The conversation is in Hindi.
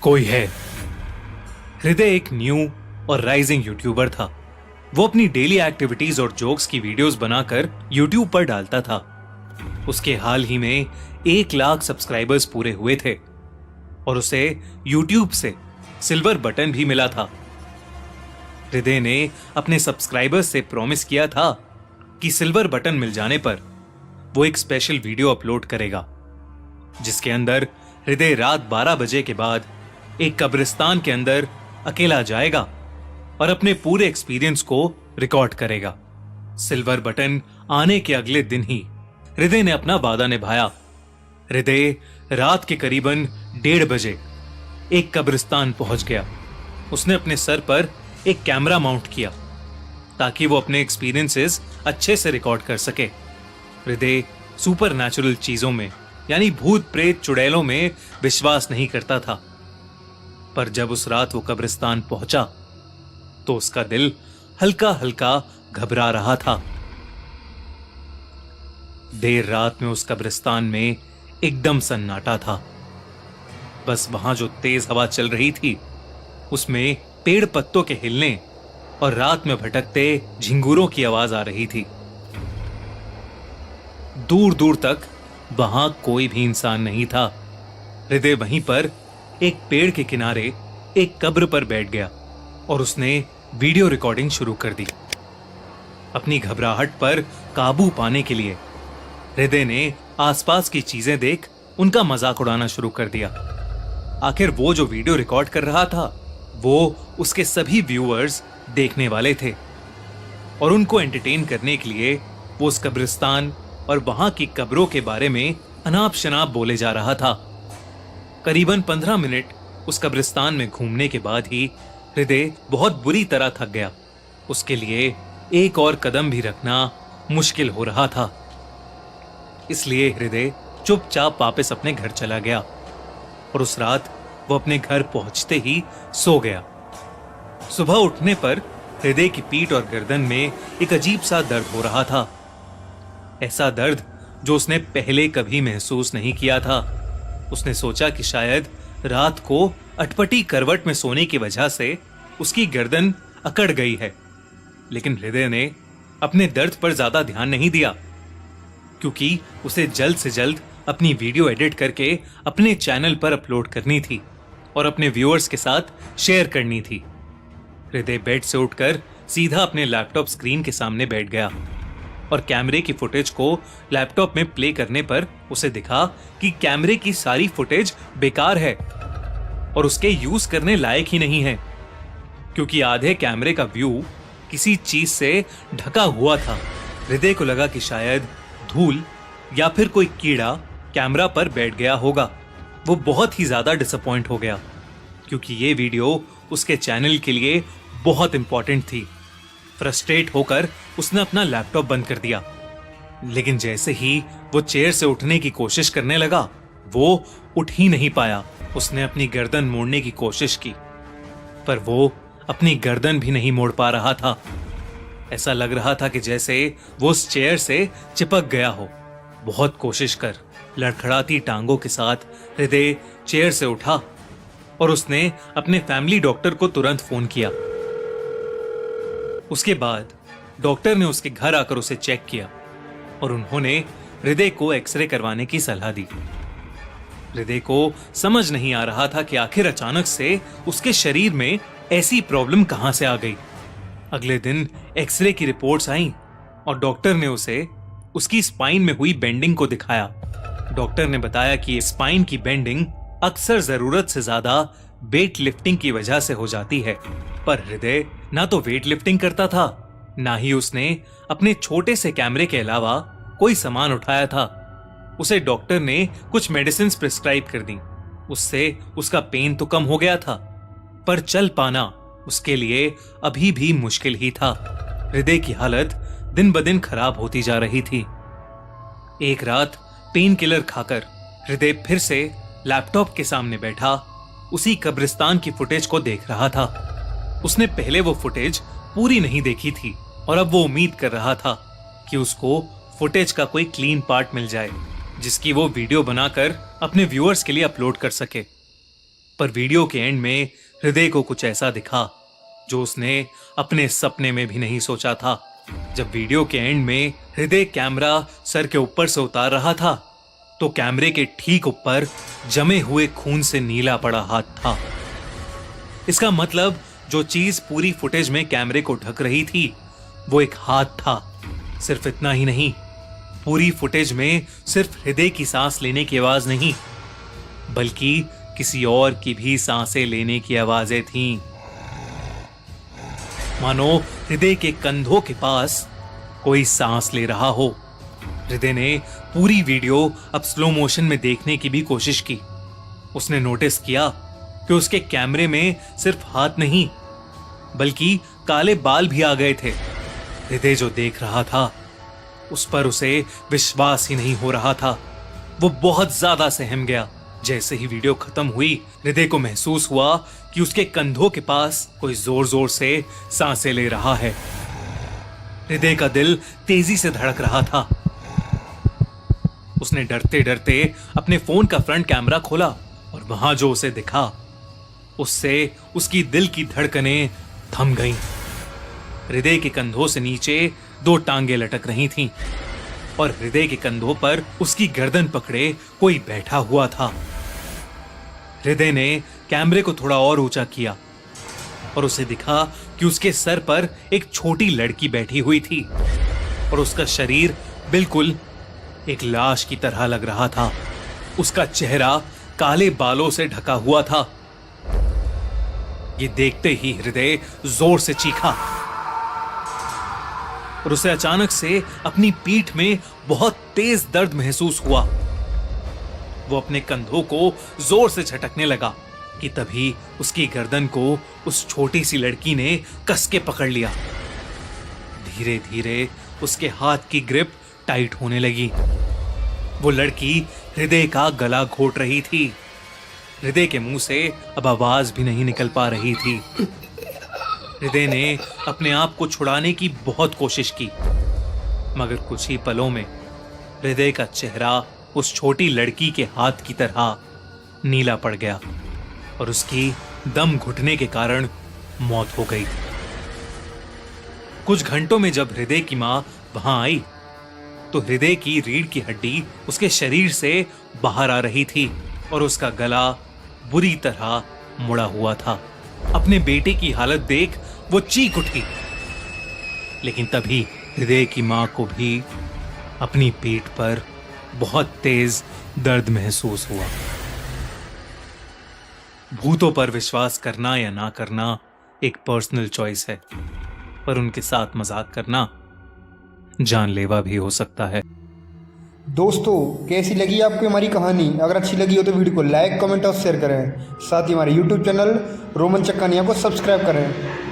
कोई है। हृदय एक न्यू और राइजिंग यूट्यूबर था। वो अपनी डेली एक्टिविटीज और जोक्स की वीडियोस बनाकर यूट्यूब पर डालता था। उसके हाल ही में 1 लाख सब्सक्राइबर्स पूरे हुए थे और उसे यूट्यूब से सिल्वर बटन भी मिला था। हृदय ने अपने सब्सक्राइबर्स से प्रॉमिस किया था कि सिल्वर बटन मिल जाने पर वो एक स्पेशल वीडियो अपलोड करेगा, जिसके अंदर हृदय रात 12 बजे के बाद एक कब्रिस्तान के अंदर अकेला जाएगा और अपने पूरे एक्सपीरियंस को रिकॉर्ड करेगा। सिल्वर बटन आने के अगले दिन ही हृदय ने अपना वादा निभाया। हृदय रात के करीबन 1:30 बजे एक कब्रिस्तान पहुंच गया। उसने अपने सर पर एक कैमरा माउंट किया ताकि वो अपने एक्सपीरियंसेस अच्छे से रिकॉर्ड कर सके। हृदय सुपर नेचुरल चीजों में यानी भूत प्रेत चुड़ैलों में विश्वास नहीं करता था, पर जब उस रात वो कब्रिस्तान पहुंचा तो उसका दिल हल्का हल्का घबरा रहा था। देर रात में उस कब्रिस्तान में एकदम सन्नाटा था। बस वहां जो तेज हवा चल रही थी उसमें पेड़ पत्तों के हिलने और रात में भटकते झिंगूरों की आवाज आ रही थी। दूर दूर तक वहां कोई भी इंसान नहीं था। हृदय वहीं पर एक पेड़ के किनारे एक कब्र पर बैठ गया और उसने वीडियो रिकॉर्डिंग शुरू कर दी। अपनी घबराहट पर काबू पाने के लिए हृदय ने आसपास की चीजें देख उनका मजाक उड़ाना शुरू कर दिया। आखिर वो जो वीडियो रिकॉर्ड कर रहा था वो उसके सभी व्यूअर्स देखने वाले थे और उनको एंटरटेन करने के लिए वो उस कब्रिस्तान और वहां की कब्रों के बारे में अनाप शनाप बोले जा रहा था। करीबन 15 मिनट उस कब्रिस्तान में घूमने के बाद ही हृदय बहुत बुरी तरह थक गया। उसके लिए एक और कदम भी रखना मुश्किल हो रहा था। इसलिए हृदय चुपचाप वापस अपने घर चला गया और उस रात वो अपने घर पहुंचते ही सो गया। सुबह उठने पर हृदय की पीठ और गर्दन में एक अजीब सा दर्द हो रहा था। ऐसा दर्द जो उसने पहले कभी महसूस नहीं किया था। उसने सोचा कि शायद रात को अटपटी करवट में सोने की वजह से उसकी गर्दन अकड़ गई है, लेकिन हृदय ने अपने दर्द पर ज्यादा ध्यान नहीं दिया क्योंकि उसे जल्द से जल्द अपनी वीडियो एडिट करके अपने चैनल पर अपलोड करनी थी और अपने व्यूअर्स के साथ शेयर करनी थी। हृदय बेड से उठकर सीधा अपने लैपटॉप स्क्रीन के सामने बैठ गया और कैमरे की फुटेज को लैपटॉप में प्ले करने पर उसे दिखा कि कैमरे की सारी फुटेज बेकार है और उसके यूज करने लायक ही नहीं है क्योंकि आधे कैमरे का व्यू किसी चीज से ढका हुआ था। हृदय को लगा कि शायद धूल या फिर कोई कीड़ा कैमरा पर बैठ गया होगा। वो बहुत ही ज्यादा डिसअपॉइंट हो गया क्योंकि ये वीडियो उसके चैनल के लिए बहुत इंपॉर्टेंट थी। फ्रस्ट्रेट होकर उसने अपना लैपटॉप बंद कर दिया, लेकिन जैसे ही वो चेयर से उठने की कोशिश करने लगा वो उठ ही नहीं पाया। उसने अपनी गर्दन मोड़ने की कोशिश की पर वो अपनी गर्दन भी नहीं मोड़ पा रहा था। ऐसा लग रहा था कि जैसे वो उस चेयर से चिपक गया हो। बहुत कोशिश कर लड़खड़ाती टांगों के साथ हृदय चेयर से उठा और उसने अपने फैमिली डॉक्टर को तुरंत फोन किया। उसके बाद डॉक्टर ने उसके घर आकर उसे चेक किया और उन्होंने हृदय को एक्सरे करवाने की सलाह दी। हृदय को समझ नहीं आ रहा था कि आखिर अचानक से उसके शरीर में ऐसी प्रॉब्लम कहां से आ गई। अगले दिन एक्सरे की रिपोर्ट्स आईं और डॉक्टर ने उसे उसकी स्पाइन में हुई बेंडिंग को दिखाया। डॉक्टर ने बताया कि स्पाइन की बेंडिंग अक्सर जरूरत से ज्यादा वेट लिफ्टिंग की वजह से हो जाती है, पर हृदय ना तो वेट लिफ्टिंग करता था ना ही उसने अपने छोटे से कैमरे के अलावा कोई सामान उठाया था। उसे डॉक्टर ने कुछ मेडिसिन प्रिस्क्राइब कर दी। उससे उसका पेन तो कम हो गया था, पर चल पाना उसके लिए अभी भी मुश्किल ही था। हृदय की हालत दिन ब दिन खराब होती जा रही थी। एक रात पेन किलर खाकर हृदय फिर से लैपटॉप के सामने बैठा उसी कब्रिस्तान की फुटेज को देख रहा था। उसने पहले वो फुटेज पूरी नहीं देखी थी और अब वो उम्मीद कर रहा था कि उसको फुटेज का कोई क्लीन पार्ट मिल जाए जिसकी वो वीडियो बनाकर अपने व्यूअर्स के लिए अपलोड कर सके। पर वीडियो के एंड में हृदय को कुछ ऐसा दिखा जो उसने अपने सपने में भी नहीं सोचा था। जब वीडियो के एंड में हृदय कैमरा सर के ऊपर से उतार रहा था तो कैमरे के ठीक ऊपर जमे हुए खून से नीला पड़ा हाथ था। इसका मतलब जो चीज पूरी फुटेज में कैमरे को ढक रही थी वो एक हाथ था। सिर्फ इतना ही नहीं, पूरी फुटेज में सिर्फ हृदय की सांस लेने की आवाज नहीं बल्कि किसी और की भी सांसें लेने की आवाजें थीं। मानो हृदय के कंधों के पास कोई सांस ले रहा हो। हृदय ने पूरी वीडियो अब स्लो मोशन में देखने की भी कोशिश की। उसने नोटिस किया कि उसके कैमरे में सिर्फ हाथ नहीं बल्कि काले बाल भी आ गए थे। हृदय जो देख रहा था उस पर उसे विश्वास ही नहीं हो रहा था। वो बहुत ज्यादा सहम गया। जैसे ही वीडियो खत्म हुई हृदय को महसूस हुआ कि उसके कंधों के पास कोई जोर जोर से सांसें ले रहा है। हृदय का दिल तेजी से धड़क रहा था। उसने डरते डरते अपने फोन का फ्रंट कैमरा खोला और वहां जो उसे दिखा उससे उसकी दिल की धड़कनें थम गईं। हृदय के कंधों से नीचे 2 टांगे लटक रही थीं और हृदय के कंधों पर उसकी गर्दन पकड़े कोई बैठा हुआ था। हृदय ने कैमरे को थोड़ा और ऊंचा किया और उसे दिखा कि उसके सर पर एक छोटी लड़की बैठी हुई थी और उसका शरीर बिल्कुल एक लाश की तरह लग रहा था। उसका चेहरा काले बालों से ढका हुआ था। ये देखते ही हृदय जोर से चीखा और उसे अचानक से अपनी पीठ में बहुत तेज दर्द महसूस हुआ। वो अपने कंधों को जोर से झटकने लगा कि तभी उसकी गर्दन को उस छोटी सी लड़की ने कस के पकड़ लिया। धीरे धीरे उसके हाथ की ग्रिप टाइट होने लगी। वो लड़की हृदय का गला घोट रही थी। हृदय के मुंह से अब आवाज भी नहीं निकल पा रही थी। हृदय ने अपने आप को छुड़ाने की बहुत कोशिश की मगर कुछ ही पलों में हृदय का चेहरा उस छोटी लड़की के हाथ की तरह नीला पड़ गया और उसकी दम घुटने के कारण मौत हो गई। कुछ घंटों में जब हृदय की मां वहां आई तो हृदय की रीढ़ की हड्डी उसके शरीर से बाहर आ रही थी और उसका गला बुरी तरह मुड़ा हुआ था। अपने बेटे की हालत देख वो चीख उठी लेकिन तभी हृदय की मां को भी अपनी पीठ पर बहुत तेज दर्द महसूस हुआ। भूतों पर विश्वास करना या ना करना एक पर्सनल चॉइस है पर उनके साथ मजाक करना जानलेवा भी हो सकता है। दोस्तों कैसी लगी आपको हमारी कहानी? अगर अच्छी लगी हो तो वीडियो को लाइक कमेंट और शेयर करें। साथ ही हमारे YouTube चैनल रोमन चक्कानिया को सब्सक्राइब करें।